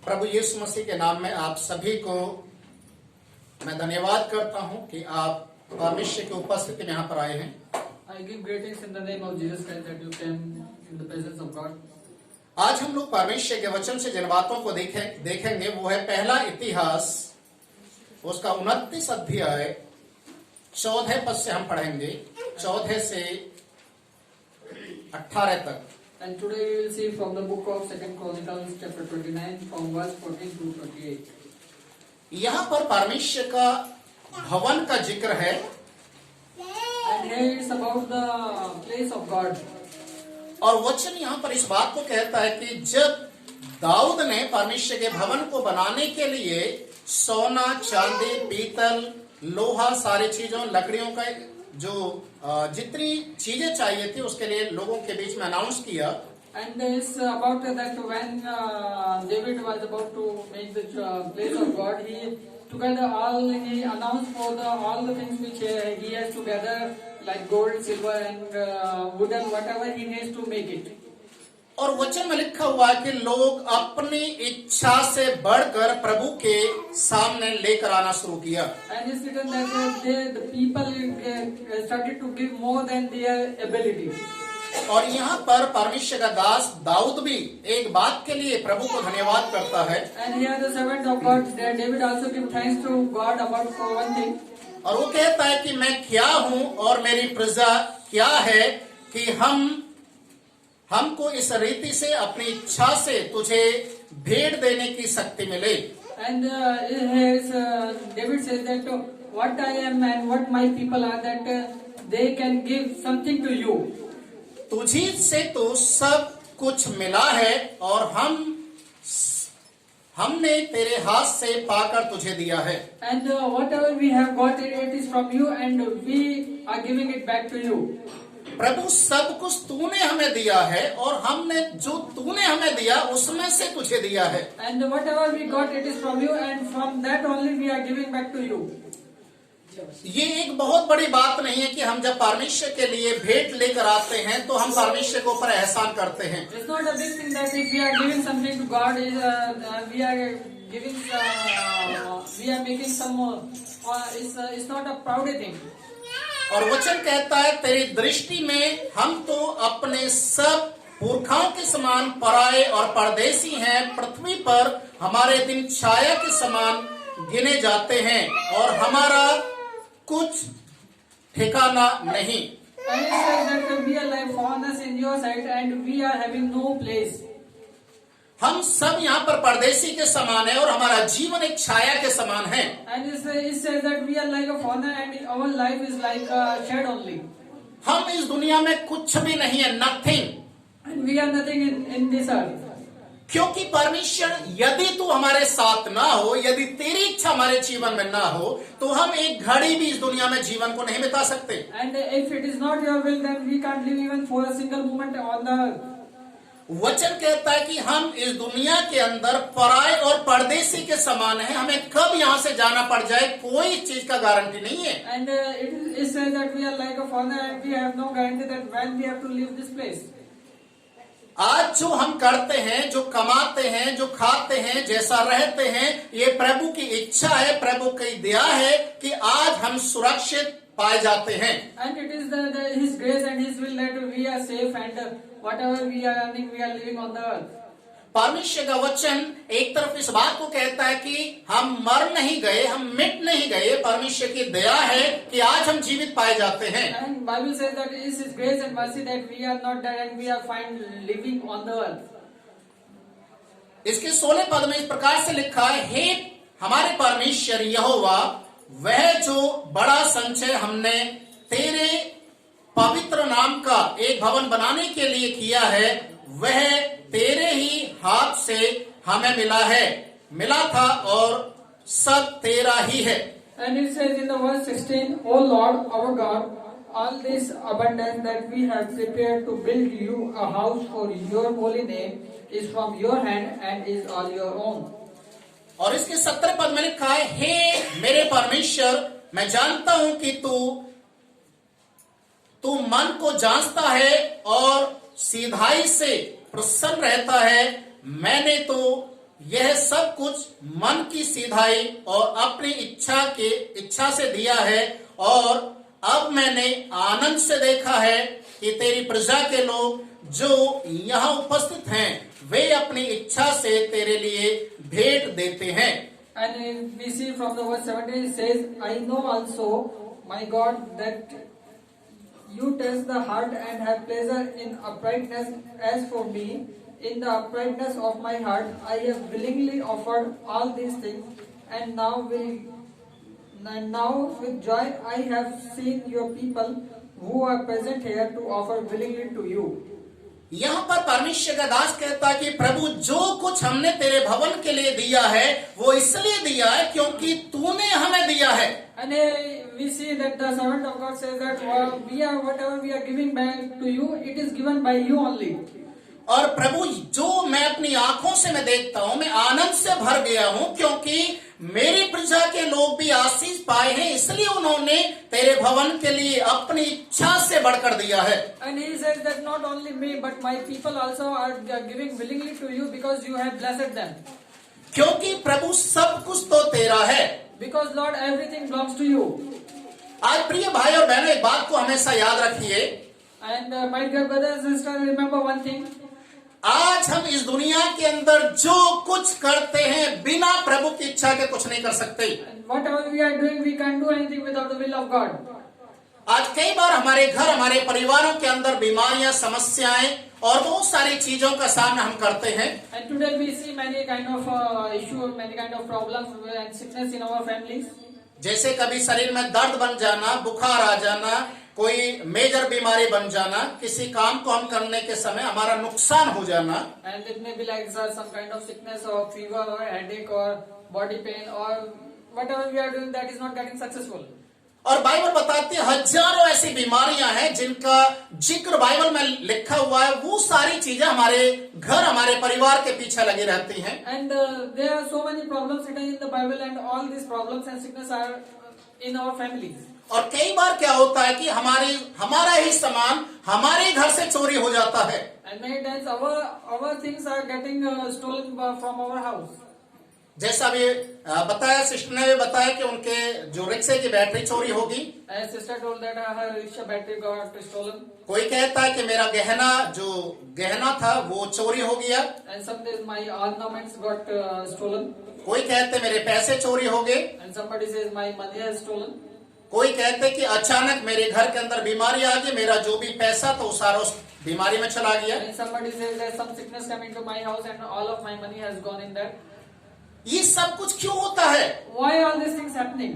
प्रभु यीशु मसीह के नाम में आप सभी को मैं धन्यवाद करता हूं कि आप परमेश्वर की उपस्थिति में यहाँ पर आए हैं। I give greetings in the name of Jesus Christ that you came in the presence of God. आज हम लोग परमेश्वर के वचन से जिन बातों को देखेंगे वो है पहला इतिहास, उसका 29 अध्याय 14 पद से हम पढ़ेंगे, 14 से 18 तक। And today we will see from the book of 2 Chronicles chapter 29 from verse 14 to 28. यहाँ पर परमेश्वर का भवन का जिक्र है। And here it's about the place of God. और वचन यहाँ पर इस बात को कहता है कि जब दाऊद ने परमेश्वर के भवन को बनाने के लिए सोना, चांदी, पीतल, लोहा, सारी चीजों, लकड़ियों का जो जितनी चीजें चाहिए थी उसके लिए लोगों के बीच में अनाउंस किया। And it's about that when David was about to make the place of God, he announced for all the things which he has together, like gold, silver, and wooden, whatever he needs to make it. और वचन में लिखा हुआ है कि लोग अपनी इच्छा से बढ़कर प्रभु के सामने लेकर आना शुरू किया। And it's written that the people started to give more than their ability. और यहाँ पर परमेश्वर का दास दाऊद भी एक बात के लिए प्रभु को धन्यवाद करता है। And here the servant of God, David, also give thanks to God about for one thing. और वो कहता है कि मैं क्या हूँ और मेरी प्रजा क्या है कि हमको इस रीति से अपनी इच्छा से तुझे भेंट देने की शक्ति मिले। And David says that what I am and what my people are, that they can give something to you. तुझी से तो सब कुछ मिला है और हमने तेरे हाथ से पाकर तुझे दिया है। And whatever we have got, it is from you, and we are giving it back to you. प्रभु सब कुछ तूने हमें दिया है और हमने जो तूने हमें दिया उसमें से तुझे दिया है। And whatever we got, it is from you, and from that only we are giving back to you. ये एक बहुत बड़ी बात नहीं है कि हम जब परमेश्वर के लिए भेंट लेकर आते हैं तो हम परमेश्वर के ऊपर एहसान करते हैं। It's not a big thing that if we are giving something to God, we are giving, we are making some more. It's not a proud thing. और वचन कहता है तेरी दृष्टि में हम तो अपने सब पुरखाओं के समान पराए और परदेसी हैं, पृथ्वी पर हमारे दिन छाया के समान गिने जाते हैं और हमारा कुछ ठिकाना नहीं। And it says that we are like foreigners in your sight, and we are having no place. हम सब यहाँ पर परदेसी के समान है और हमारा जीवन एक छाया के समान है। And it says that we are like a foreigner, and our life is like a shed only. हम इस दुनिया में कुछ भी नहीं है, nothing. And we are nothing in this earth. क्योंकि परमेश्वर यदि तू हमारे साथ ना हो, यदि तेरी इच्छा हमारे जीवन में ना हो तो हम एक घड़ी भी इस दुनिया में जीवन को नहीं बिता सकते। And if it is not your will, then we can't live even for a single moment on the earth. वचन कहता है कि हम इस दुनिया के अंदर पराए और परदेसी के समान हैं, हमें कब यहाँ से जाना पड़ जाए कोई चीज का गारंटी नहीं है। And it says that we are like a foreigner, and we have no guarantee that when we have to leave this place. आज जो हम करते हैं, जो कमाते हैं, जो खाते हैं, जैसा रहते हैं, ये प्रभु की इच्छा है, प्रभु की दया है कि आज हम सुरक्षित पाए जाते हैं। And it is His grace and His will that we are safe, and whatever we are earning, we are living on the earth. परमेश्वर का वचन एक तरफ इस बात को कहता है कि हम मर नहीं गए, हम मिट नहीं गए, परमेश्वर की दया है कि आज हम जीवित पाए जाते हैं। And Bible says that it is His grace and mercy that we are not dead and we are fine living on the earth. इसके 16 पद में इस प्रकार से लिखा है, हे हमारे परमेश्वर यहोवा, वह जो बड़ा संचय हमने तेरे पवित्र नाम का एक भवन बनाने के लिए किया है, वह तेरे ही हाथ से हमें मिला था और सब तेरा ही है। And it says in the verse 16, O Lord our God, all this abundance that we have prepared to build you a house for your holy name is from your hand and is all your own. और इसके 17 पद में लिखा है, हे मेरे परमेश्वर, मैं जानता हूं कि तू मन को जांचता है और सीधाई से प्रसन्न रहता है। मैंने तो यह सब कुछ मन की सीधाई और अपनी इच्छा से दिया है, और अब मैंने आनंद से देखा है कि तेरी प्रजा के लोग जो यहाँ उपस्थित हैं वे अपनी इच्छा से तेरे लिए भेंट देते हैं। And we see from the verse 17 it says, I know also, my God, that you test the heart and have pleasure in uprightness. As for me, in the uprightness of my heart, I have willingly offered all these things, and now with joy I have seen your people who are present here to offer willingly to you. यहाँ पर परमेश्वर का दास कहता है कि प्रभु जो कुछ हमने तेरे भवन के लिए दिया है वो इसलिए दिया है क्योंकि तूने हमें दिया है। And we see that the servant of God says that whatever we are giving back to you, it is given by you only. और प्रभु जो मैं अपनी आंखों से मैं देखता हूं, मैं आनंद से भर गया हूं क्योंकि मेरी प्रजा के लोग भी आशीष पाए हैं, इसलिए उन्होंने तेरे भवन के लिए अपनी इच्छा से बढ़कर दिया है। And he says that not only me but my people also are giving willingly to you because you have blessed them. क्योंकि प्रभु सब कुछ तो तेरा है। Because Lord, everything belongs to you. आज प्रिय भाई और बहनों, एक बात को हमेशा याद रखिए। And my dear brothers and sisters, remember one thing. आज हम इस दुनिया के अंदर जो कुछ करते हैं बिना प्रभु की इच्छा के कुछ नहीं कर सकते। Whatever we are doing, we can't do anything without the will of God. आज कई बार हमारे घर, हमारे परिवारों के अंदर बीमारियां, समस्याएं और बहुत सारी चीजों का सामना हम करते हैं। And today we see many kind of issues, many kind of problems and sickness in our families. जैसे कभी शरीर में दर्द बन जाना, बुखार आ जाना, कोई मेजर बीमारी बन जाना, किसी काम को हम करने के समय हमारा नुकसान हो जाना। And it may be like some kind of sickness or fever or headache or body pain or whatever we are doing that is not getting successful. और बाइबल बताती है हजारों ऐसी बीमारियां हैं जिनका जिक्र बाइबल में लिखा हुआ है। वो सारी चीजें हमारे घर, हमारे परिवार के पीछे लगी रहती हैं। And there are so many problems written in the Bible, and all these problems and sickness are in our families. और कई बार क्या होता है कि हमारा ही सामान हमारे घर से चोरी हो जाता है। And many times our things are getting stolen from our house. जैसा भी बताया, सिस्टर ने भी बताया कि उनके जो रिक्शे की बैटरी चोरी होगी। As sister told that her rickshaw battery got stolen. कोई कहता है कि मेरा गहना था वो चोरी हो गया। And some days my ornaments got stolen. कोई कहते मेरे पैसे चोरी हो गए। And somebody says my money has stolen. कोई कहते कि अचानक मेरे घर के अंदर बीमारी आ गई, मेरा जो भी पैसा था वो सारा उस बीमारी में चला गया। And somebody says that some sickness came into my house and all of my money has gone in there. ये सब कुछ क्यों होता है? Why all these things happening?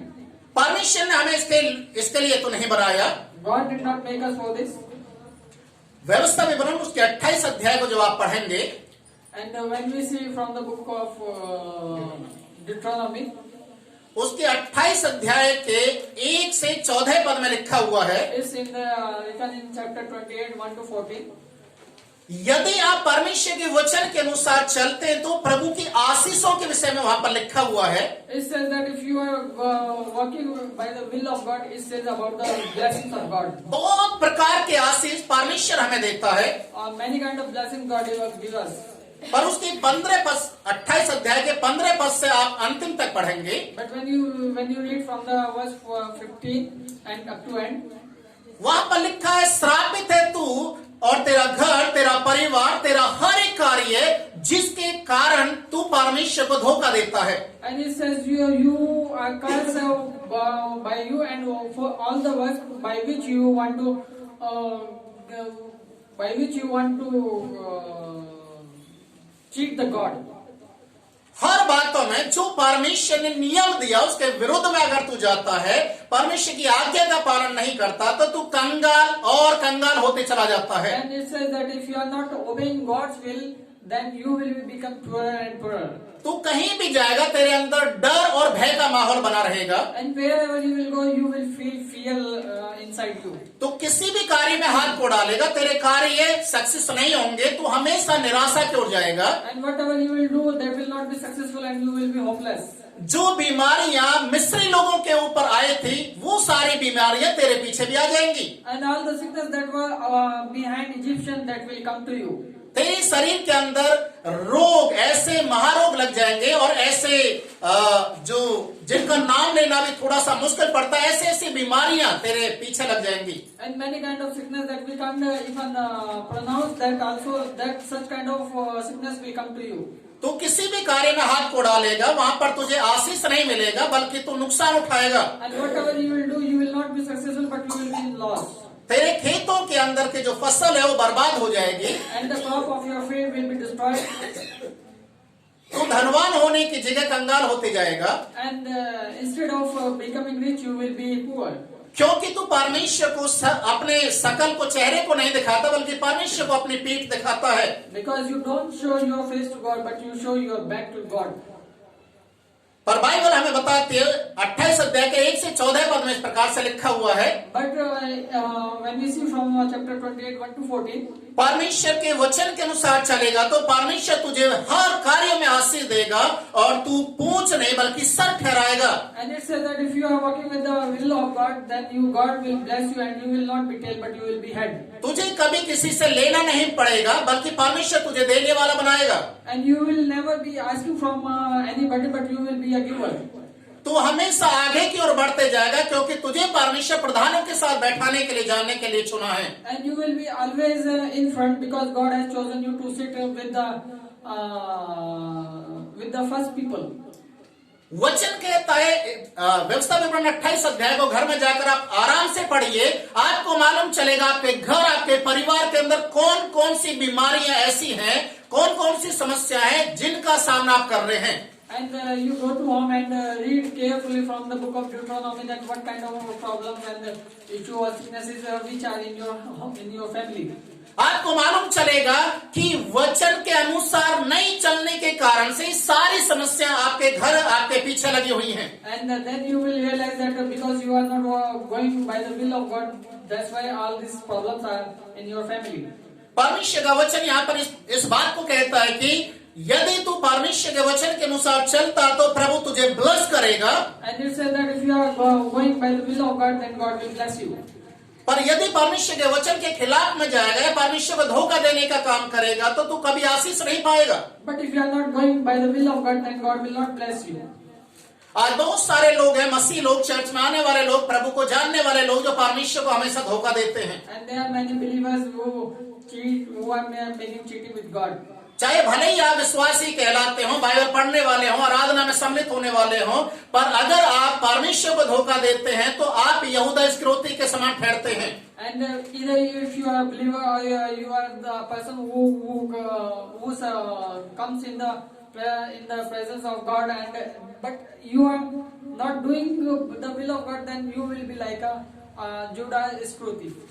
परमेश्वर ने हमें इसके लिए तो नहीं बनाया। God did not make us for this. व्यवस्था विवरण उसके 28 अध्याय को जब आप पढ़ेंगे, And when we see from the book of Deuteronomy, उसके 28 अध्याय के 1 से 14 पद में लिखा हुआ है, is in the written in chapter 28, 1 to 14. यदि आप परमेश्वर के वचन के अनुसार चलते हैं तो प्रभु की आशीषों के विषय में वहां पर लिखा हुआ है। It says that if you are walking by the will of God, it says about the blessings of God. बहुत प्रकार के आशीष परमेश्वर हमें देता है। Many kind of blessings God gives us. पर उसकी 28 अध्याय के 15 पद से आप अंतिम तक पढ़ेंगे। But when you read from the verse 15 and up to end, वहां पर लिखा है, श्रापित है तू और तेरा घर, तेरा परिवार, तेरा हर एक कार्य जिसके कारण तू परमेश्वर को धोखा देता है। And it says you are cursed by you and for all the works by which you want to cheat the God. हर बातों में जो परमेश्वर ने नियम दिया उसके विरुद्ध में अगर तू जाता है, परमेश्वर की आज्ञा का पालन नहीं करता, तो तू कंगाल होते चला जाता है। And it says that if you are not obeying God's will, then you will become poorer and poorer. तू कहीं भी जाएगा तेरे अंदर डर और भय का माहौल बना रहेगा। And wherever you will go, you will feel fear inside you. तू किसी भी कार्य में हाथ को डालेगा, तेरे कार्य सक्सेस नहीं होंगे, तू हमेशा निराशा की ओर जाएगा। And whatever you will do, that will not be successful and you will be hopeless. जो बीमारियां मिस्री लोगों के ऊपर आई थी, वो सारी बीमारियां तेरे पीछे भी आ जाएंगी। And all the sickness that were behind Egyptian, that will come to you. तेरे शरीर के अंदर रोग, ऐसे महारोग लग जाएंगे और ऐसे जो जिनका नाम लेना भी थोड़ा सा मुश्किल पड़ता है, ऐसे ऐसी बीमारियां तेरे पीछे लग जाएंगी। And many kind of sickness that we can't even pronounce, that also, that such kind of sickness will come to you. तू किसी भी कार्य में हाथ को डालेगा, वहां पर तुझे आशीष नहीं मिलेगा, बल्कि तू नुकसान उठाएगा। And whatever you will do, you will not be successful, but you will be in loss. तेरे खेतों के अंदर की जो फसल है वो बर्बाद हो जाएगी। And the crop of your faith will be destroyed. तू धनवान होने की जगह कंगाल होते जाएगा। And instead of becoming rich, you will be poor. क्योंकि तू परमेश्वर को अपने शकल को, चेहरे को नहीं दिखाता, बल्कि परमेश्वर को अपनी पीठ दिखाता है। Because you don't show your face to God, but you show your back to God. पर बाइबल हमें बताती है 28 अध्याय के 1 से 14 पद में इस प्रकार से लिखा हुआ है। But when we see from chapter 28, 1 to 14, परमेश्वर के वचन के अनुसार चलेगा तो परमेश्वर तुझे हर कार्य में आशीष देगा और तू पूंछ नहीं बल्कि sir ठहराएगा। and it says that if you are walking with the will of God, then God will bless you, and you will not be tail, but you will be head. तुझे कभी किसी से लेना नहीं पड़ेगा, बल्कि परमेश्वर तुझे देने वाला बनाएगा। And you will never be asking from anybody, but you will be a giver. तू हमेशा आगे की ओर बढ़ते जाएगा, क्योंकि तुझे परमेश्वर प्रधानों के साथ बैठाने के लिए, जानने के लिए चुना है। And you will be always in front, because God has chosen you to sit with the first people. वचन कहता है, व्यवस्था विवरण 28 अध्याय को घर में जाकर आप आराम से पढ़िए। आपको मालूम चलेगा आपके घर, आपके परिवार के अंदर कौन कौन सी बीमारियां ऐसी हैं, कौन कौन सी समस्या है जिनका सामना आप कर रहे हैं। And you go to home and read carefully from the book of Deuteronomy that what kind of problems and issues or sicknesses which are in your family. आपको मालूम चलेगा कि वचन के अनुसार नहीं चलने के कारण से सारी समस्या आपके घर, आपके पीछे लगी हुई हैं। And then you will realize that because you are not going by the will of God, that's why all these problems are in your family. परमेश्वर का वचन यहाँ पर इस बात को कहता है कि यदि तू परमेश्वर के वचन के अनुसार चलता तो प्रभु तुझे ब्लेस करेगा। And it says that if you are going by the will of God, then God will bless you. पर यदि परमेश्वर के वचन के खिलाफ में जाएगा या परमेश्वर को धोखा देने का काम करेगा तो तू कभी आशीष नहीं पाएगा। But if you are not going by the will of God, then God will not bless you. आज बहुत सारे लोग हैं, मसीह लोग, चर्च में आने वाले लोग, प्रभु को जानने वाले लोग, जो परमेश्वर को हमेशा धोखा देते हैं। And there are many believers who are making cheating with God. चाहे भले ही आप विश्वासी कहलाते हो, बाइबल पढ़ने वाले हो, आराधना में सम्मिलित होने वाले हो, पर अगर आप परमेश्वर को धोखा देते हैं तो आप यहूदा इस्करियोती के समान ठहरते हैं। And either if you are a believer or you are the person who comes in the presence of God, but you are not doing the will of God, then you will be like a Judah Iscariot.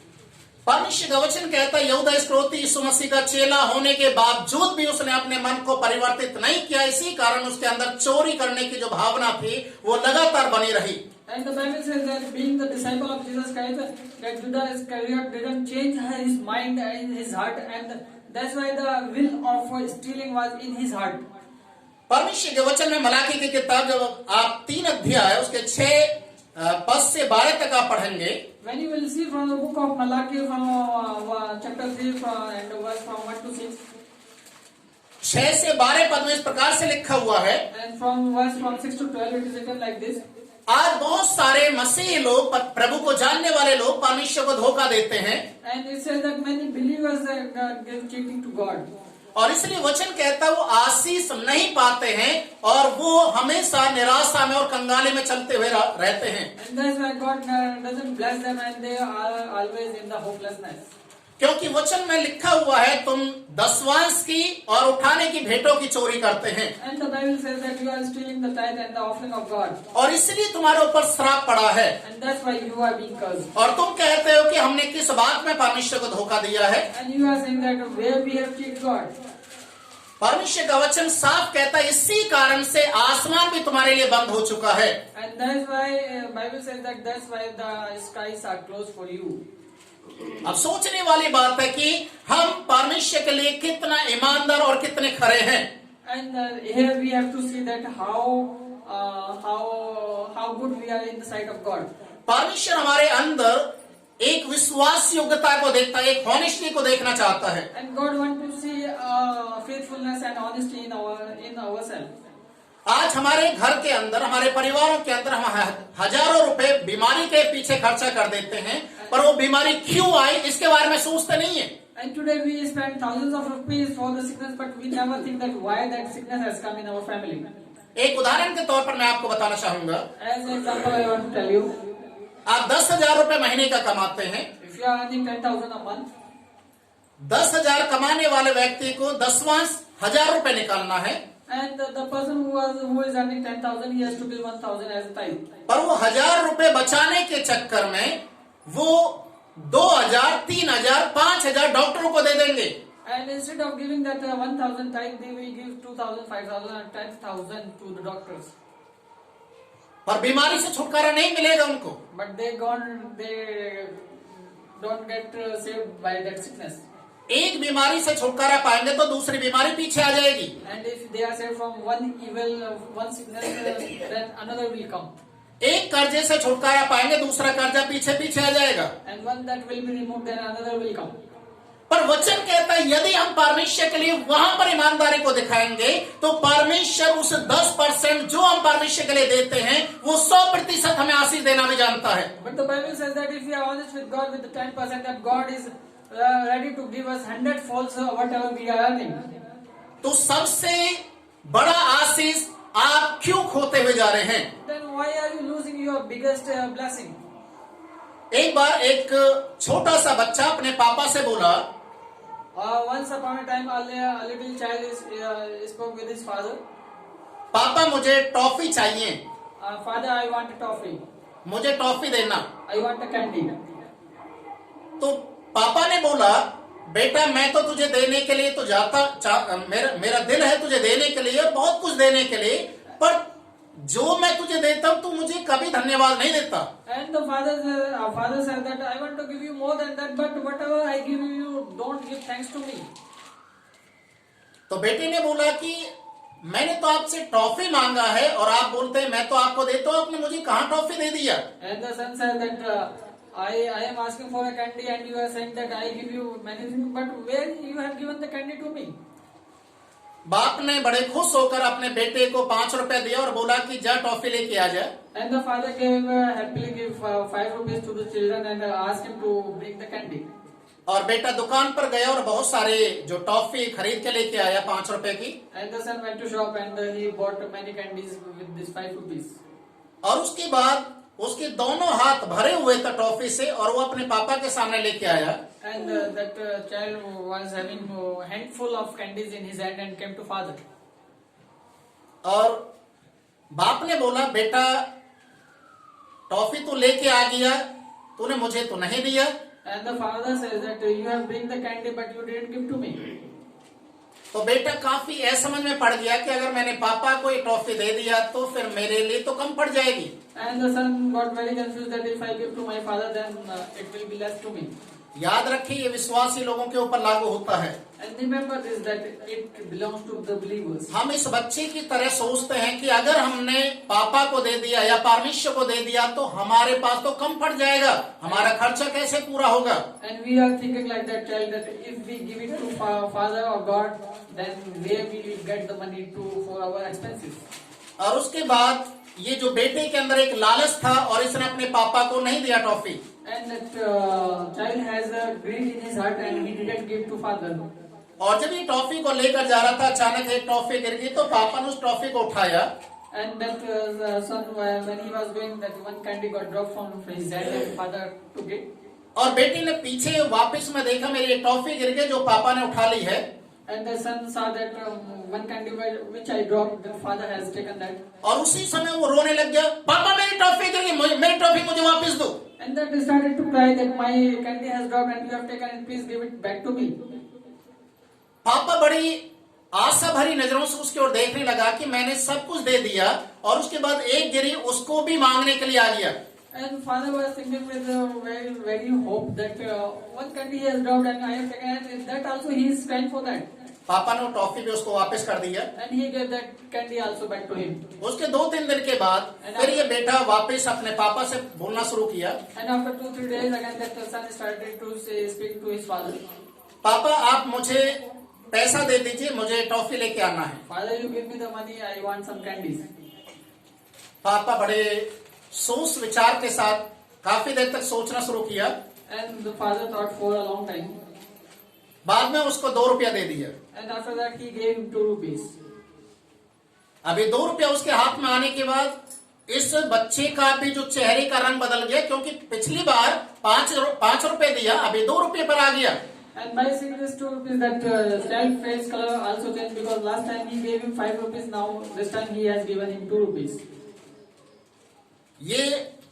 परमेश्वर का वचन कहता है यहूदा इस्करियोती यीशु मसीह का चेला होने के बावजूद भी उसने अपने मन को परिवर्तित नहीं किया, इसी कारण उसके अंदर चोरी करने की जो भावना थी वो लगातार बनी रही। And the Bible says that being the disciple of Jesus Christ, that Judah Iscariot didn't change his mind and his heart, and that's why the will of stealing was in his heart. परमेश्वर के वचन में मलाकी की किताब जब आप 3 अध्याय उसके 6 पद से 12 तक आप पढ़ेंगे, When you will see from the book of Malachi from chapter 3 and verse from 1 to 6, 6 से 12 पद में इस प्रकार से लिखा हुआ है। and from verse from 6 to 12 it is written like this. आज बहुत सारे मसीही लोग, प्रभु को जानने वाले लोग परमेश्वर को धोखा देते हैं, And it says that many believers are cheating to God. और इसलिए वचन कहता है वो आशीष नहीं पाते हैं और वो हमेशा निराशा में और कंगाली में चलते हुए रहते हैं। And that's why God doesn't bless them, and they are always in the hopelessness. क्योंकि वचन में लिखा हुआ है तुम दसवांश की और उठाने की भेंटों की चोरी करते हैं, And the Bible says that you are stealing the tithe and the offering of God, और इसलिए तुम्हारे ऊपर श्राप पड़ा है। and that's why you are being cursed. और तुम कहते हो कि हमने किस बात में परमेश्वर को धोखा दिया है। And you are saying that where we have cheated God. परमेश्वर का वचन साफ कहता है इसी कारण से आसमान भी तुम्हारे लिए बंद हो चुका है। And that's why Bible says that that's why the skies are closed for you. अब सोचने वाली बात है कि हम परमेश्वर के लिए कितना ईमानदार और कितने खरे हैं। And here we have to see that how good we are in the sight of God. परमेश्वर हमारे अंदर एक विश्वास योग्यता को देखता है, एक हॉनेस्टी को देखना चाहता है। And God wants to see faithfulness and honesty in ourselves. आज हमारे घर के अंदर, हमारे परिवारों के अंदर हम हजारों रुपए बीमारी के पीछे खर्चा कर देते हैं, पर वो बीमारी क्यों आई इसके बारे में सोचते नहीं है। And today we spend thousands of rupees for the sickness, but we never think that why that sickness has come in our family. एक उदाहरण के तौर पर मैं आपको बताना चाहूंगा, As an example, I want to tell you, आप 10,000 रुपए महीने का कमाते हैं। if you are earning 10,000 a month, 10,000 कमाने वाले व्यक्ति को 10वां 1,000 रुपए निकालना है, and the person who is earning 10,000, he has to give 1,000 as a tithe. पर वो 1,000 रुपए बचाने के चक्कर में वो 2,000, 3,000, 5,000 डॉक्टरों को दे देंगे। And instead of giving that 1,000 tithe, they will give 2,000, 5,000 and 10,000 to the doctors. पर बीमारी से छुटकारा नहीं मिलेगा उनको। But they don't get saved by that sickness. एक बीमारी से छुटकारा पाएंगे तो दूसरी बीमारी पीछे आ जाएगी। And if they are saved from one evil, one sickness, then another will come. एक कर्जे से छुटकारा पाएंगे, दूसरा कर्जा पीछे पीछे आ जाएगा। And one that will be removed, then another will come. पर वचन कहता है यदि हम परमेश्वर के लिए वहां पर ईमानदारी को दिखाएंगे तो परमेश्वर उस 10% जो हम परमेश्वर के लिए देते हैं वो 100% हमें आशीष देना भी जानता है। But the Bible says that if we are honest with God with the 10%, that God is ready to give us 100-fold whatever we are earning. तो सबसे बड़ा आशीष आप क्यों खोते हुए जा रहे हैं? Then why are you losing your biggest blessing? एक बार एक छोटा सा बच्चा अपने पापा से बोला, Once upon a time, a little child spoke with his father. पापा मुझे टॉफी चाहिए, Father, I want a toffee. मुझे टॉफी देना। I want a candy. तो पापा ने बोला, बेटा मैं तो तुझे देने के लिए तो मेरा दिल है तुझे देने के लिए और बहुत कुछ देने के लिए, पर जो मैं तुझे देता हूं तू मुझे कभी धन्यवाद नहीं देता। And the father said that I want to give you more than that, but whatever I give you, don't give thanks to me. तो बेटे ने बोला कि मैंने तो आपसे टॉफी मांगा है और आप बोलते हैं मैं तो आपको देता हूं, आपने मुझे कहां टॉफी दे दिया? And the son said that I am asking for a candy and you are saying that I give you many things, but where you have given the candy to me? बाप ने बड़े खुश होकर अपने बेटे को 5 रुपए दिया और बोला कि जा टॉफी लेके आ जा। And the father happily gave 5 rupees to the children and asked him to bring the candy. और बेटा दुकान पर गया और बहुत सारे जो टॉफी खरीद के लेके आया 5 रुपए की। And the son went to shop and he bought many candies with this 5 rupees. और उसके बाद उसके दोनों हाथ भरे हुए थे टॉफी से और वो अपने पापा के सामने लेके आया। And that child was having a handful of candies in his hand and came to father. और बाप ने बोला, बेटा टॉफी तो लेके आ गया, तूने मुझे तो नहीं दिया। And the father says that you have bring the candy but you didn't give to me. तो बेटा काफी असमझ में पड़ गया कि अगर मैंने पापा को ये टॉफी दे दिया तो फिर मेरे लिए तो कम पड़ जाएगी। And the son got very confused that if I give to my father then it will be less to me. याद रखिए ये विश्वासी लोगों के ऊपर लागू होता है। And remember this that it belongs to the believers. हम इस बच्चे की तरह सोचते हैं कि अगर हमने पापा को दे दिया या परमेश्वर को दे दिया तो हमारे पास तो कम पड़ जाएगा, हमारा खर्चा कैसे पूरा होगा? And we are thinking like that child that if we give it to father or God, then where we will get the money for our expenses. और उसके बाद ये जो बेटे के अंदर एक लालच था और इसने अपने पापा को नहीं दिया toffee. And that child has a greed in his heart and he didn't give to father. और जब ये टॉफी को लेकर जा रहा था अचानक एक टॉफी गिर गई तो पापा ने उस टॉफी को उठाया। And that son when he was going that one candy got dropped from his hand and father took it. और बेटी ने पीछे वापस में देखा मेरी एक टॉफी गिर गई जो पापा ने उठा ली है। And the son saw that one candy which I dropped, the father has taken that. और उसी समय वो रोने लग गया, पापा मेरी टॉफी गिर गई, मेरी टॉफी मुझे वापस दो। And that he started to cry that my candy has dropped and you have taken it, please give it back to me. पापा बड़ी आशा भरी नजरों से उसकी ओर देखने लगा कि मैंने सब कुछ दे दिया और उसके बाद एक गिरी उसको भी मांगने के लिए आ गया। And father was thinking with very very hope that one candy he has dropped and I have taken it, that also he is crying for that. पापा ने टॉफी भी उसको वापस कर दिया। And he gave that candy also back to him. उसके 2-3 दिन के बाद फिर ये बेटा वापस अपने पापा से बोलना शुरू किया। And after 2-3 days again that son started to speak to his father. पापा आप मुझे पैसा दे दीजिए, मुझे टॉफी लेके आना है। Father, you give me the money, I want some candies. पापा बड़े सोच विचार के साथ काफी देर तक सोचना शुरू किया। And the father thought for a long time. बाद में उसको 2 रुपया दे दिया। And after that he gave him 2 rupees. अभी 2 रुपया उसके हाथ में आने के बाद इस बच्चे का भी जो चेहरे का रंग बदल गया, क्योंकि पिछली बार 5 रुपए दिया, अभी 2 रुपये पर आ गया। And by seeing this 2 rupees, that child face color also changed, because last time he gave him 5 rupees, now this time he has given him 2 rupees. ये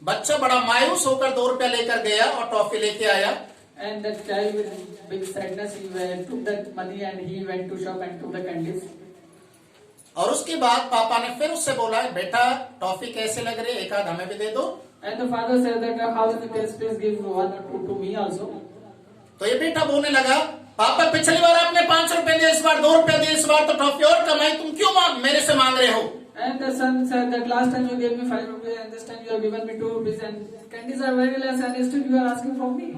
बच्चा बड़ा मायूस होकर 2 रुपया लेकर गया और टॉफी लेके आया। And that child with big sadness, he took that money and he went to shop and took the candies. और उसके बाद पापा ने फिर उससे बोला, बेटा टॉफी कैसे लग रही है, एक आध हमें भी दे दो। And the father said that how is the taste, please give 1 or 2 to me also. तो ये बेटा बोलने लगा, पापा पिछली बार आपने 5 रुपए दिए, इस बार 2 रुपए दिए, इस बार तो टॉफी और कमाई, तुम क्यों मेरे से मांग रहे हो? And the son said that last time you gave me 5 rupees and this time you have given me 2 rupees and candies are very less and still you are asking from me.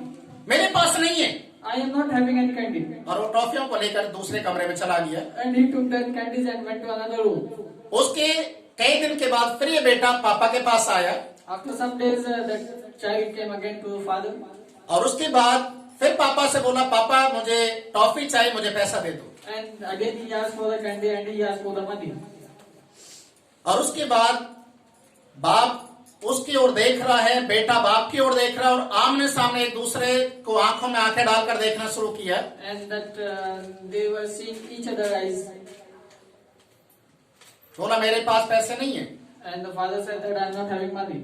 मेरे पास नहीं है। I am not having any candy. और वो टॉफियों को लेकर दूसरे कमरे में चला गया। And he took that candies and went to another room. उसके कई दिन के बाद फिर ये बेटा पापा के पास आया। After some days, that child came again to the father. और उसके बाद फिर पापा से बोला, पापा मुझे टॉफी चाहिए, मुझे पैसा दे दो। And again he asked for the candy and he asked for the money. और उसके बाद बाप उसकी ओर देख रहा है, बेटा बाप की ओर देख रहा है, और आमने सामने एक दूसरे को आंखों में आंखें डालकर देखना शुरू किया। And that they were seeing each other eyes. बोला मेरे पास पैसे नहीं है। And the father said that I am not having money.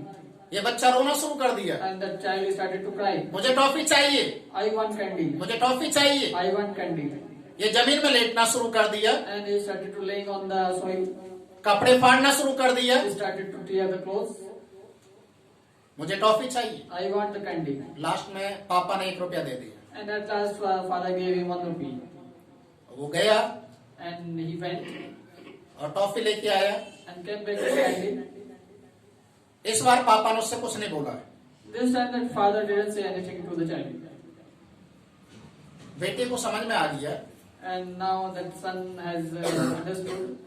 ये बच्चा रोना शुरू कर दिया, And that child started to cry. मुझे टॉफी चाहिए, I want candy. मुझे टॉफी चाहिए। I want candy. ये जमीन में लेटना शुरू कर दिया, And he started to laying on the soil. कपड़े फाड़ना शुरू कर दिया, He started to tear the clothes. मुझे टॉफी चाहिए। I want the candy. Last में पापा ने 1 रुपया दे दिया। And at last father gave him 1 rupee. वो गया And he went और टॉफी लेके आया। and came back with candy. इस बार पापा ने उससे कुछ नहीं बोला। This time that father didn't say anything to the child. बेटे को समझ में आ गया And now that son has understood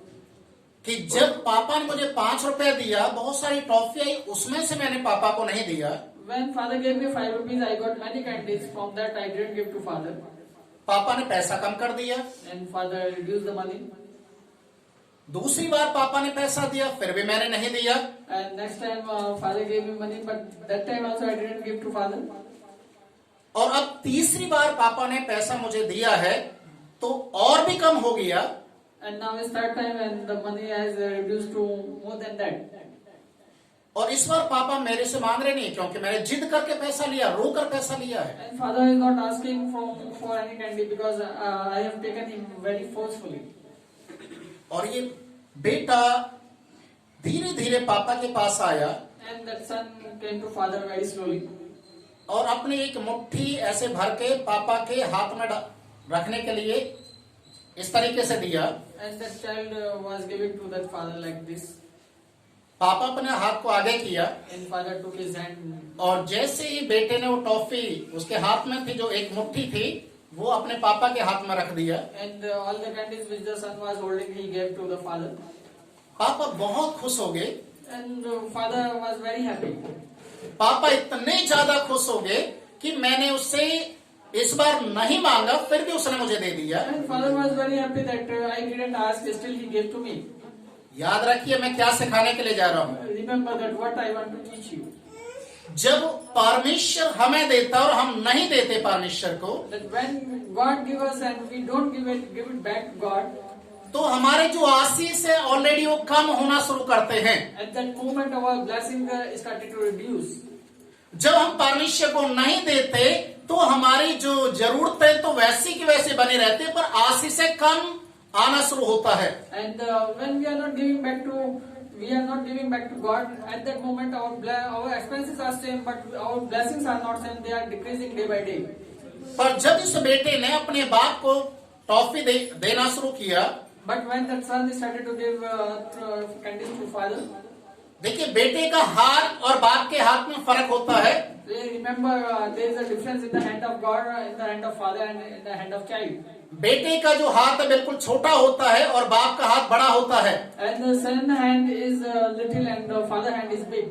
कि जब पापा ने मुझे 5 रुपए दिया, बहुत सारी टॉफी आई, उसमें से मैंने पापा को नहीं दिया। when father gave me 5 rupees, I got many candies. From that I didn't give to father. पापा ने पैसा कम कर दिया। And father reduced the money. दूसरी बार पापा ने पैसा दिया, फिर भी मैंने नहीं दिया। And next time father gave me money, but that time also I didn't give to father. और अब तीसरी बार पापा ने पैसा मुझे दिया है तो और भी कम हो गया। And now it's third time and the money has reduced to more than that. और इस बार पापा मेरे से मांग रहे नहीं, क्योंकि मैंने जिद करके पैसा लिया, रो कर पैसा लिया है। And father is not asking for any candy because I have taken him very forcefully. और ये बेटा धीरे धीरे पापा के पास आया And that son came to father very slowly. और अपनी एक मुट्ठी ऐसे भर के पापा के हाथ में रखने के लिए इस तरीके से दिया। And that child was given to that father like this. पापा अपने हाथ को आगे किया And father took his hand. और जैसे ही बेटे ने वो टॉफी उसके हाथ में थी, जो एक मुट्ठी थी, वो अपने पापा के हाथ में रख दिया। And all the candies which the son was holding, he gave to the father. पापा बहुत खुश हो गए। And father was very happy. पापा इतने ज्यादा खुश हो गए कि मैंने उससे इस बार नहीं मांगा, फिर भी उसने मुझे दे दिया। And father was very happy that I didn't ask, still he gave to me. याद रखिए मैं क्या सिखाने के लिए जा रहा हूँ। Remember that what I want to teach you. जब परमेश्वर हमें देता और हम नहीं देते परमेश्वर को, That when God gives us and we don't give it back to God, तो हमारे जो आशीष है ऑलरेडी वो कम होना शुरू करते हैं। at that moment our blessing started to reduce. जब हम परमेश्वर को नहीं देते तो हमारी जो जरूरतें तो वैसी की वैसी बनी रहती है, पर आशीषें कम आना शुरू होता है। And when we are not giving back to God, at that moment our expenses are same, but our blessings are not same. They are decreasing day by day. पर जब इस बेटे ने अपने बाप को टॉफी देना शुरू किया, But when that son started to give candies to father, देखिए, बेटे का हाथ और बाप के हाथ में फर्क होता है। Remember, there is a difference in the hand of God, in the hand of father, and in the hand of child. बेटे का जो हाथ है बिल्कुल छोटा होता है और बाप का हाथ बड़ा होता है। And the son hand is little, and the father hand is big.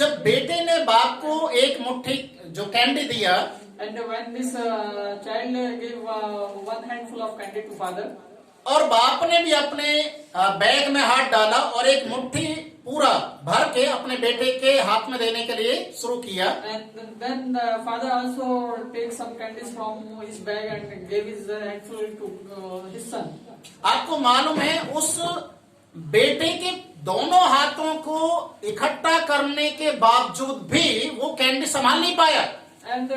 जब बेटे ने बाप को एक मुट्ठी जो कैंडी दिया, And when this child gave one handful of candy to father, और बाप ने भी अपने बैग में हाथ डाला और एक मुट्ठी पूरा भर के अपने बेटे के हाथ में देने के लिए शुरू किया, and then the father also take some candies from his bag and gave his handful to his son. आपको मालूम है उस बेटे के दोनों हाथों को इकट्ठा करने के बावजूद भी वो कैंडी संभाल नहीं पाया। And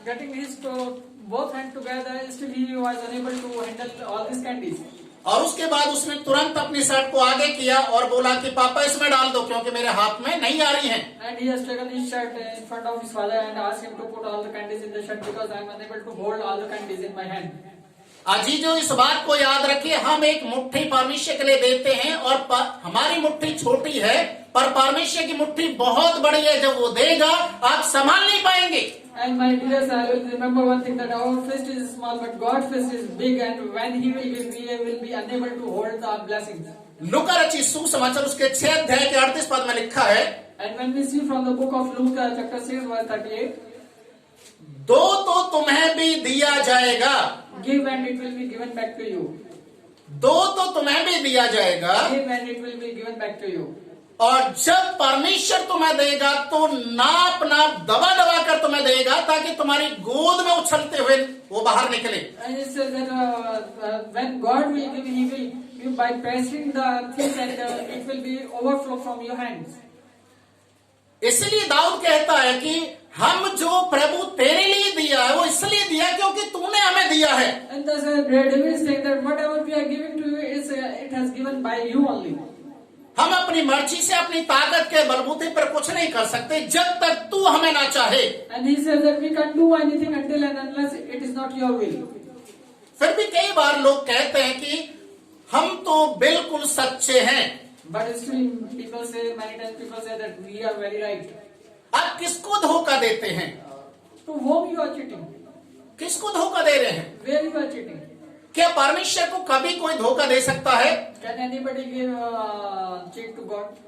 getting his both hands together, still he was unable to handle all these candies. और उसके बाद उसने तुरंत अपनी शर्ट को आगे किया और बोला कि पापा इसमें डाल दो क्योंकि मेरे हाथ में नहीं आ रही हैं। And he has taken his shirt in front of his father and asked him to put all the candies in the shirt because I am unable to hold all the candies in my hand. अजीजों, इस बात को याद रखिए, हम एक मुट्ठी परमेश्वर के लिए देते हैं और हमारी मुट्ठी छोटी है, पर परमेश्वर की मुट्ठी बहुत बड़ी है। जब वो देगा आप संभाल नहीं पाएंगे। And my dears, I will remember one thing, that our fist is small, but God's fist is big, and when He will give, we will be unable to hold the blessings. लूका रचित सुसमाचार उसके 6 अध्याय के 38 पद में लिखा है, And when we see from the book of Luke, chapter 6, verse 38, दो तो तुम्हें भी दिया जाएगा, give and it will be given back to you. दो तो तुम्हें भी दिया जाएगा, Give and it will be given back to you. और जब परमेश्वर तुम्हें देगा तो नाप नाप दबा दबा कर तुम्हें देगा ताकि तुम्हारी गोद में उछलते हुए वो बाहर निकले। And it says that when God will give, He will give by pressing the things, and it will be overflow from your hands. इसलिए दाऊद कहता है कि हम जो प्रभु तेरे लिए दिया है वो इसलिए दिया क्योंकि तूने हमें दिया है। And thus David is saying that whatever we are giving to you is it has given by you only. हम अपनी मर्जी से अपनी ताकत के बलबूते पर कुछ नहीं कर सकते जब तक तू हमें ना चाहे। And he says that we can't do anything until and unless it is not your will. फिर भी कई बार लोग कहते हैं कि हम तो बिल्कुल सच्चे हैं। But still people say, many times people say that we are very right. आप किसको धोखा देते हैं? To whom you are cheating? किसको धोखा दे रहे हैं? Where you are cheating? क्या परमेश्वर को कभी कोई धोखा दे सकता है? Can anybody give cheat to God?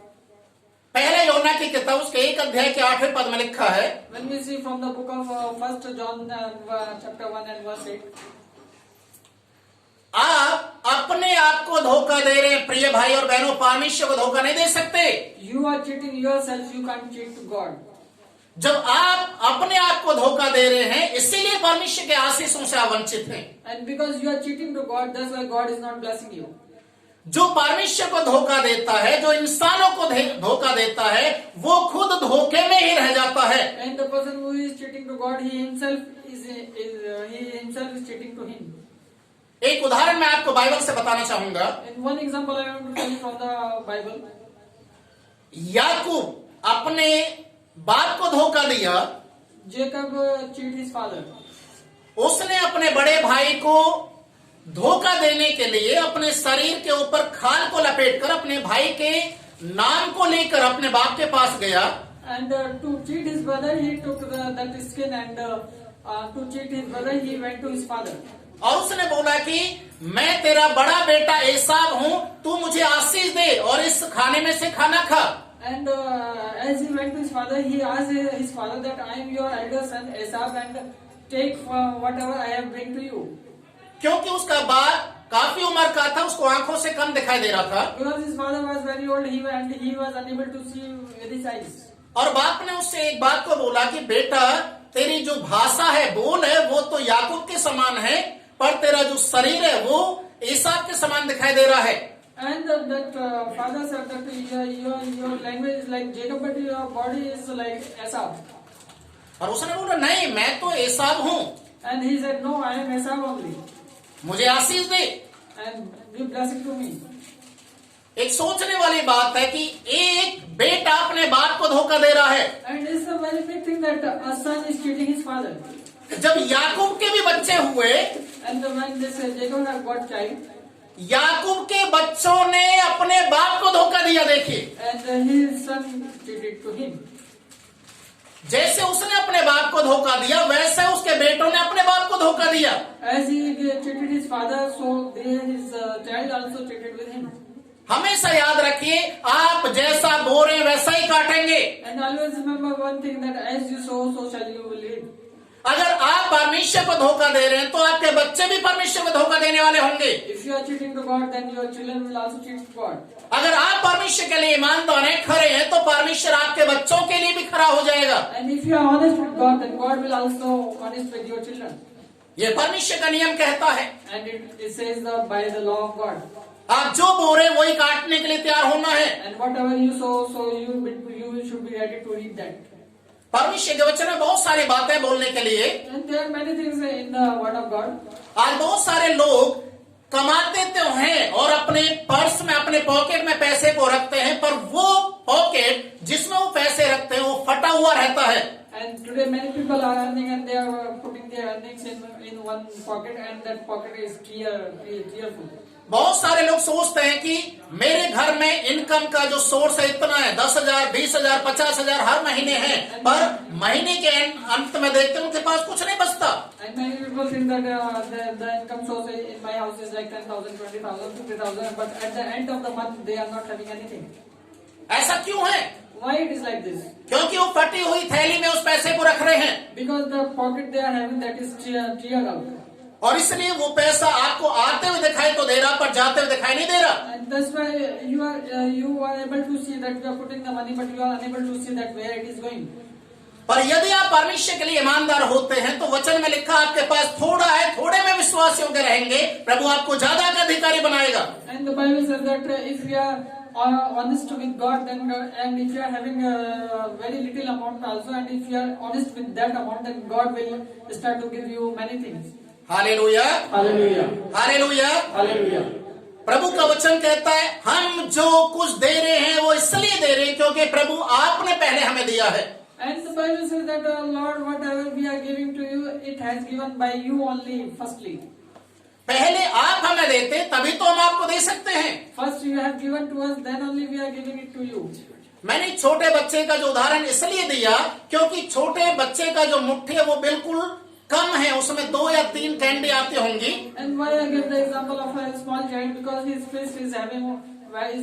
पहले योना की किताब उसके 1 अध्याय के 8वें पद में लिखा है, When we see from the book of 1 John chapter 1 and verse 8, आप अपने आप को धोखा दे रहे हैं प्रिय भाई और बहनों, परमेश्वर को धोखा नहीं दे सकते। you are cheating yourself, you can't cheat to God. जब आप अपने आप को धोखा दे रहे हैं इसीलिए परमेश्वर के आशीषों से आप वंचित हैं। And because you are cheating to God, that's why God is not blessing you. जो परमेश्वर को धोखा देता है, जो इंसानों को धोखा देता है, वो खुद धोखे में ही रह जाता है। And the person who is cheating to God, he himself is cheating to him. एक उदाहरण मैं आपको बाइबल से बताना चाहूंगा। In one example, I want to tell you from the Bible. याकूब अपने बाप को धोखा दिया। Jacob cheated his father. उसने अपने बड़े भाई को धोखा देने के लिए अपने शरीर के ऊपर खाल को लपेटकर अपने भाई के नाम को लेकर अपने बाप के पास गया। And to cheat his brother, he took that skin, and to cheat his brother, he went to his father. और उसने बोला कि मैं तेरा बड़ा बेटा एसाव हूं, तू मुझे आशीष दे और इस खाने में से खाना खा। And as he went to his father, he asked his father that I am your elder son Esau, and take whatever I have bring to you. क्योंकि उसका बाप काफी उम्र का था, उसको आंखों से कम दिखाई दे रहा था। Because his father was very old, he was unable to see with his eyes. और बाप ने उससे एक बात को बोला कि बेटा तेरी जो भाषा है, बोल है, वो तो याकूब के समान है, पर तेरा जो शरीर है वो एसाव के समान दिखाई दे रहा है। And that father said that your language is like Jacob, but your body is like Esau. और उसने बोला नहीं, मैं तो एसाव हूं। And he said, no, I am Esau only. मुझे आशीष दे। And give blessing to me. एक सोचने वाली बात है कि एक बेटा अपने बाप को धोखा दे रहा है। And it's a very big thing that a son is cheating his father. जब याकूब के भी बच्चे हुए And when this Jacob had got child, याकूब के बच्चों ने अपने बाप को धोखा दिया। देखिए, And his son did it to him. जैसे उसने अपने बाप को धोखा दिया, वैसे उसके बेटों ने अपने बाप को धोखा दिया। As he treated his father, so his child also treated with him. हमेशा याद रखिए, आप जैसा बोरे वैसा ही काटेंगे। And always remember one thing, that as you sow, so shall you reap. अगर आप परमेश्वर को धोखा दे रहे हैं तो आपके बच्चे भी परमेश्वर को धोखा देने वाले होंगे। If you are cheating to God, then your children will also cheat God. अगर आप परमेश्वर के लिए ईमानदार हैं, खरे हैं, तो परमेश्वर आपके बच्चों के लिए भी खरा हो जाएगा। And if you are honest with God, then God will also honest with your children. ये परमेश्वर का नियम कहता है। And it says by the law of God. आप जो बोरे वही काटने के लिए तैयार होना है। And whatever you sow, so you should be ready to reap that. परमेश्वर के वचन में बहुत सारी बातें बोलने के लिए। And there are many things in the word of God. आज बहुत सारे लोग कमाते तो हैं और अपने पर्स में, अपने पॉकेट में पैसे को रखते हैं, पर वो पॉकेट जिसमें वो पैसे रखते हैं वो फटा हुआ रहता है। And today many people are earning and they are putting their earnings in one pocket, and that pocket is tearful. बहुत सारे लोग सोचते हैं कि मेरे घर में इनकम का जो सोर्स है इतना है, 10,000, 20,000, 50,000 हर महीने है, पर महीने के अंत में देखते हैं उनके पास कुछ नहीं बचता। And many people think that the income source in my house is like 10,000, 20,000, 50,000, but at the end of the month they are not having anything. ऐसा क्यों है? Why it is like this? क्योंकि वो फटी हुई थैली में उस पैसे को रख रहे हैं, Because the pocket they are having, that is teared out. और इसलिए वो पैसा आपको आते हुए दिखाई तो दे रहा, पर जाते हुए दिखाई नहीं दे रहा। And that's why you are able to see that you are putting the money, but you are unable to see that where it is going. पर यदि आप परमेश्वर के लिए ईमानदार होते हैं तो वचन में लिखा आपके पास थोड़ा है, थोड़े में विश्वास योग्य रहेंगे, प्रभु आपको ज्यादा का अधिकारी बनाएगा। And the Bible says that if you are honest with God, then and if you are having a very little amount also, and if you are honest with that amount, then God will start to give you many things. Hallelujah, Hallelujah. Hallelujah. Hallelujah. प्रभु का वचन कहता है हम जो कुछ दे रहे हैं वो इसलिए दे रहे हैं क्योंकि प्रभु आपने पहले हमें दिया है। And the Bible says that Lord, whatever we are giving to you, it has given by you only. Firstly, पहले आप हमें देते तभी तो हम आपको दे सकते हैं। first you have given to us, then only we are giving it to you. मैंने छोटे बच्चे का जो उदाहरण इसलिए दिया क्योंकि छोटे बच्चे का जो मुट्ठी है वो बिल्कुल कम है, उसमें 2 या 3 कैंडी आती होंगी। And why I give the example of a small child, because his fist is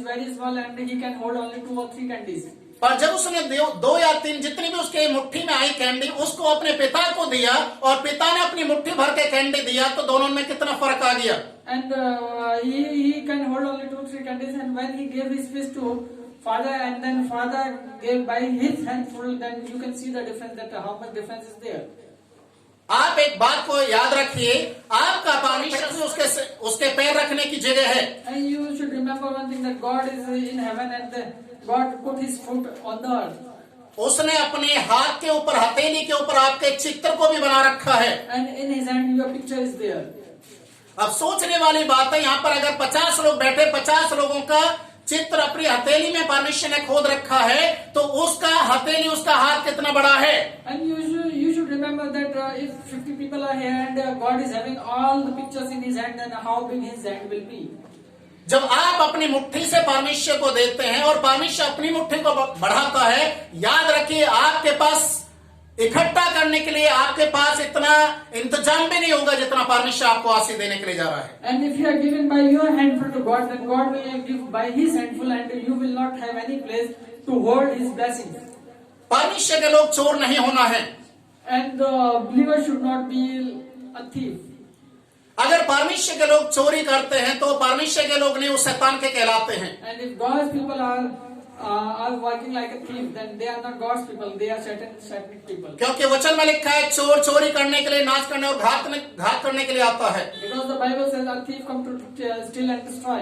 very small and he can hold only 2 or 3 candies. पर जब उसने 2 या 3 जितनी भी उसके मुट्ठी में आई कैंडी उसको अपने पिता को दिया और पिता ने अपनी मुट्ठी भर के कैंडी दिया, तो दोनों में कितना फर्क आ गया। And he can hold only 2-3 candies, and when he gave his fist to father, and then father gave by his handful, then you can see the difference, that how much difference is there. आप एक बात को याद रखिए, आपका परमेश्वर उसके पैर रखने की जगह है। And you should remember one thing, that God is in heaven and God put his foot on the earth. उसने अपने हाथ के ऊपर, हथेली के ऊपर आपके चित्र को भी बना रखा है। And in his hand your picture is there. अब सोचने वाली बात है, यहाँ पर अगर 50 लोग बैठे, 50 लोगों का चित्र अपनी हथेली में परमेश्वर ने खोद रखा है, तो उसका हथेली, उसका हाथ कितना बड़ा है। And you should remember that if 50 people are here and God is having all the pictures in his hand, then how big his hand will be. जब आप अपनी मुट्ठी से परमेश्वर को देते हैं और परमेश्वर अपनी मुट्ठी को बढ़ाता है, याद रखिए आपके पास इकट्ठा करने के लिए आपके पास इतना इंतजाम भी नहीं होगा जितना परमेश्वर आपको आशीष देने के लिए जा रहा है। And if you are giving by your handful to God, then God will give by his handful, and you will not have any place to hold his blessings. परमेश्वर के लोग चोर नहीं होना है। And the believer should not be a thief. अगर परमेश्वर के लोग चोरी करते हैं तो परमेश्वर के लोग नहीं, वो शैतान के कहलाते हैं। And if God's people are working like a thief, then they are not God's people, they are satanic people. क्योंकि वचन में लिखा है चोर चोरी करने के लिए, नाश करने और घात करने के लिए आता है। Because the Bible says a thief come to steal and destroy.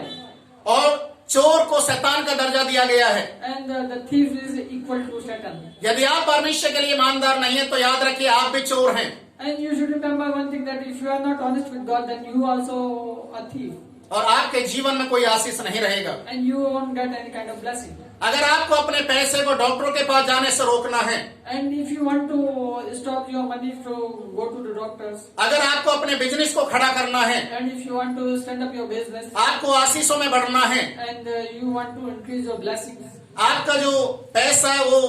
और चोर को शैतान का दर्जा दिया गया है। And the thief is equal to Satan. यदि आप परमेश्वर के लिए ईमानदार नहीं है तो याद रखिए आप भी चोर हैं। And you should remember one thing, that if you are not honest with God, then you also a thief. और आपके जीवन में कोई आशीष नहीं रहेगा। And you won't get any kind of blessing. अगर आपको अपने पैसे को डॉक्टरों के पास जाने से रोकना है, And if you want to stop your money to go to the doctors, अगर आपको अपने बिजनेस को खड़ा करना है, and if you want to stand up your business, आपको आशीषों में बढ़ना है, and you want to increase your blessings, आपका जो पैसा है वो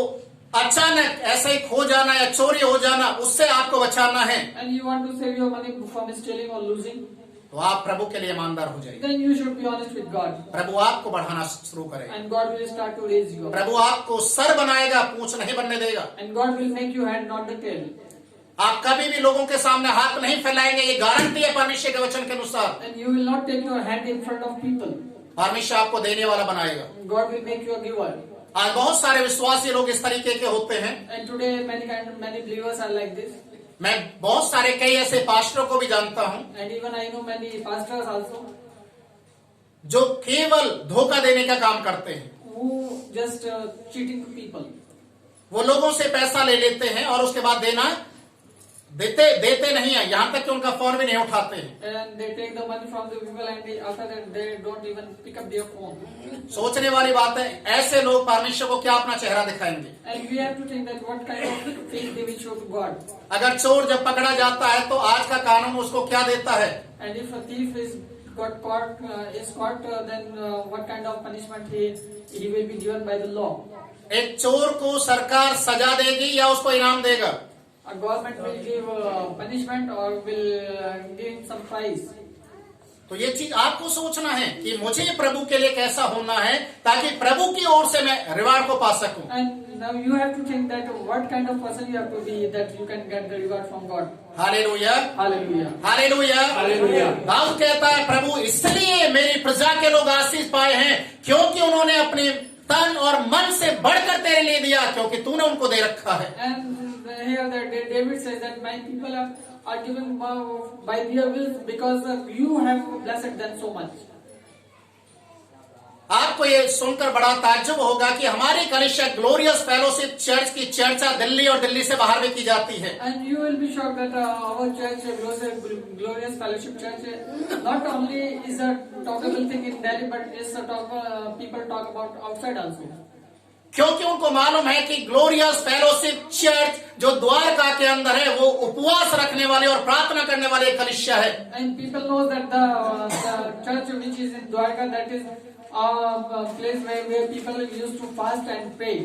अचानक ऐसे ही खो जाना या चोरी हो जाना, उससे आपको बचाना है, and you want to save your money from stealing or losing, तो आप प्रभु के लिए ईमानदार हो जाइए। then you should be honest with God, प्रभु आपको बढ़ाना शुरू करेगा। and God will start to raise you up, प्रभु आपको सर बनाएगा, पूंछ नहीं बनने देगा। and God will make you head, not the tail, आप कभी भी लोगों के सामने हाथ नहीं फैलाएंगे, ये गारंटी है परमेश्वर के वचन के अनुसार। and you will not take your hand in front of people. परमेश्वर आपको देने वाला बनाएगा। God will make you a giver. आज बहुत सारे विश्वासी लोग इस तरीके के होते हैं। And today many believers are like this. मैं बहुत सारे कई ऐसे पास्टरों को भी जानता हूँ And even I know many pastors also जो केवल धोखा देने का काम करते हैं। who just cheating to people. वो लोगों से पैसा ले लेते हैं और उसके बाद देते नहीं है, यहाँ तक कि उनका फोन भी नहीं उठाते हैं। And they take the money from the people and after that they don't even pick up their phone. सोचने वाली बात है, ऐसे लोग परमेश्वर को क्या अपना चेहरा दिखाएंगे? And we have to think that what kind of faith they will show to God. अगर चोर जब पकड़ा जाता है तो आज का कानून उसको क्या देता है? And if a thief is caught, then what kind of punishment he will be given by the law? एक चोर को सरकार सजा देगी या उसको इनाम देगा? A government will give punishment or will give him some prize. तो ये चीज आपको सोचना है कि मुझे प्रभु के लिए कैसा होना है ताकि प्रभु की ओर से मैं रिवार्ड को पा सकूं। And now you have to think that what kind of person you have to be that you can get the reward from God. Hallelujah, Hallelujah. Hallelujah, Hallelujah. Dawood कहता है, प्रभु इसलिए मेरी प्रजा के लोग आशीष पाए हैं क्योंकि उन्होंने अपने तन और मन से बढ़कर तेरे लिए दिया, क्योंकि तूने उनको दे रखा है। And here David says that my people are given by their will because you have blessed them so much. आपको ये सुनकर बड़ा ताज्जुब होगा कि हमारी कलीसिया ग्लोरियस फेलोशिप चर्च की चर्चा दिल्ली और दिल्ली से बाहर भी की जाती है। And you will be shocked that our church, Glorious Fellowship Church, not only is a talkable thing in Delhi, but it's a people talk about outside also. क्योंकि उनको मालूम है कि ग्लोरियस फेलोशिप चर्च जो द्वारका के अंदर है वो उपवास रखने वाले और प्रार्थना करने वाले एक कलीसिया है। And people know that the church which is in Dwarka, that is a place where people used to fast and pray.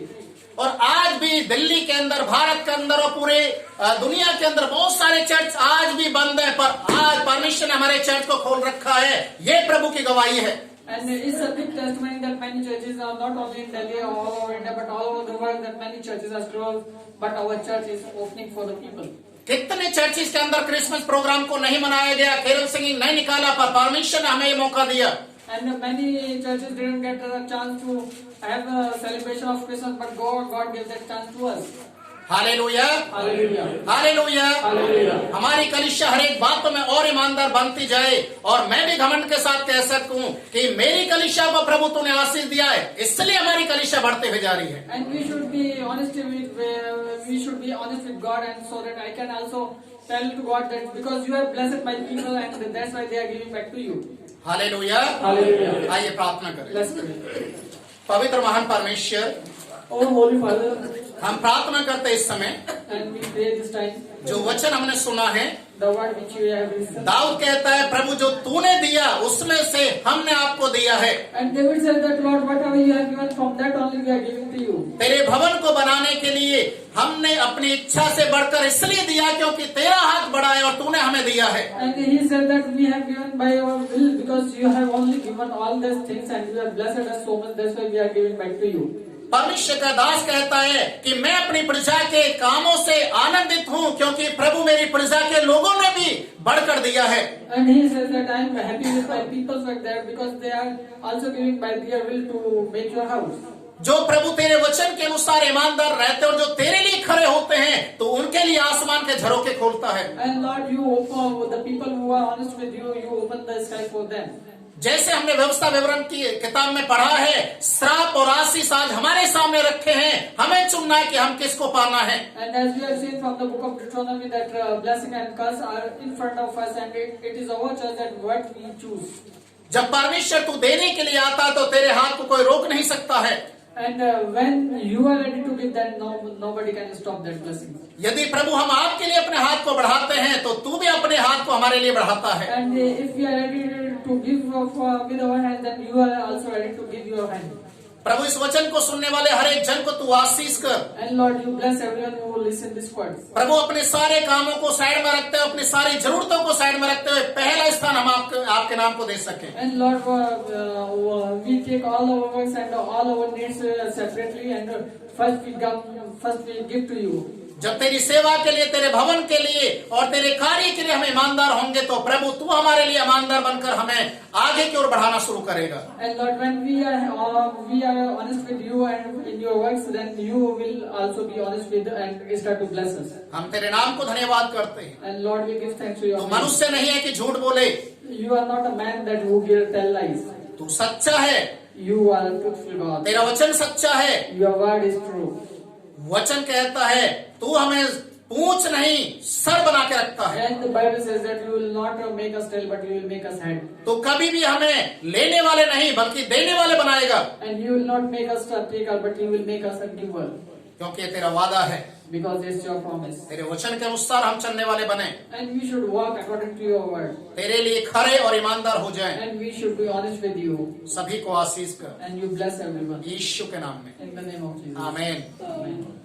और आज भी दिल्ली के अंदर, भारत के अंदर और पूरे दुनिया के अंदर बहुत सारे चर्च आज भी बंद है, पर आज परमेश्वर ने हमारे चर्च को खोल रखा है। ये प्रभु की गवाही है। And it's a big testimony that many churches are not only in Delhi or all over India, but all over the world, that many churches are closed, but our church is opening for the people. कितने churches के अंदर Christmas programme को नहीं मनाया गया, Kerala singing नहीं निकाला, पर परमेश्वर ने हमें ये मौका दिया। And many churches didn't get a chance to have a celebration of Christmas, but God gave that chance to us. Hallelujah, Hallelujah. Hallelujah. Hallelujah. हमारी कलीसिया हर एक बात में और ईमानदार बनती जाए और मैं भी घमंड के साथ कह सकूं कि मेरी कलीसिया को प्रभु तूने आशीष दिया है, इसलिए हमारी कलीसिया बढ़ते हुए जा रही है। And we should be honest with God, and so that I can also tell to God that because you have blessed my people, and that's why they are giving back to you. Hallelujah. Hallelujah. आइए प्रार्थना करें। Let's pray. पवित्र महान परमेश्वर, Oh Holy Father, हम प्रार्थना करते इस समय and we pray this time जो वचन हमने सुना है, the word which you have listened. Dawood कहता है, प्रभु जो तूने दिया उसमें से हमने आपको दिया है। And David said that Lord, whatever you have given, from that only we are giving to you. तेरे भवन को बनाने के लिए हमने अपनी इच्छा से बढ़कर इसलिए दिया क्योंकि तेरा हाथ बड़ा है और तूने हमें दिया है। And he said that we have given by our will because you have only given all these things and you have blessed us so much. That's why we are giving back to you. परमेश्वर का दास कहता है कि मैं अपनी प्रजा के कामों से आनंदित हूँ क्योंकि प्रभु मेरी प्रजा के लोगों ने भी बढ़कर दिया है। And he says that I am happy with my people like that because they are also giving by their will to make your house. जो प्रभु तेरे वचन के अनुसार ईमानदार रहते हैं और जो तेरे लिए खड़े होते हैं तो उनके लिए आसमान के झरोखे खोलता है। And Lord, you open the people who are honest with you, you open the sky for them. जैसे हमने व्यवस्था विवरण की किताब में पढ़ा है, श्राप और आशीष आज हमारे सामने रखे हैं, हमें चुनना है कि हम किसको पाना है। And as we have seen from the book of Deuteronomy that blessing and curse are in front of us, and it is our choice that what we choose. जब परमेश्वर तू देने के लिए आता तो तेरे हाथ को कोई रोक नहीं सकता है। And when you are ready to give, then nobody can stop that blessing. यदि प्रभु हम आपके लिए अपने हाथ को बढ़ाते हैं तो तू भी अपने हाथ को हमारे लिए बढ़ाता है। And if we are ready to give with our hand, then you are also ready to give your hand. प्रभु इस वचन को सुनने वाले हर एक जन को तू आशीष कर। And Lord, you bless everyone who will listen this word. प्रभु अपने सारे कामों को साइड में रखते हुए, अपनी सारी जरूरतों को साइड में रखते हुए पहला स्थान हम आपके नाम को दे सके। And Lord, we take all our works and all our needs separately, and first we give to you. जब तेरी सेवा के लिए, तेरे भवन के लिए और तेरे कार्य के लिए हम ईमानदार होंगे तो प्रभु तू हमारे लिए ईमानदार बनकर हमें आगे की ओर बढ़ाना शुरू करेगा। And Lord, when we are honest with you and in your works, then you will also be honest with and start to bless us. हम तेरे नाम को धन्यवाद करते हैं। And Lord, we give thanks to your तू name. मनुष्य नहीं है कि झूठ बोले, You are not a man that who tell lies. तू सच्चा है, You are a truthful God. तेरा वचन सच्चा है। Your word is true. वचन कहता है तू हमें पूंछ नहीं सर बना के रखता है। And the Bible says that you will not make us tail, but you will make us head. तो कभी भी हमें लेने वाले नहीं बल्कि देने वाले बनाएगा, And you will not make us a taker, but you will make us a giver. क्योंकि ये तेरा वादा है। Because it's your promise. तेरे वचन के अनुसार हम चलने वाले बने, And we should walk according to your word. तेरे लिए खरे और ईमानदार हो जाएं। And we should be honest with you. सभी को आशीष कर And you bless everyone. यीशु के नाम में, In the name of Jesus. आमीन। Amen.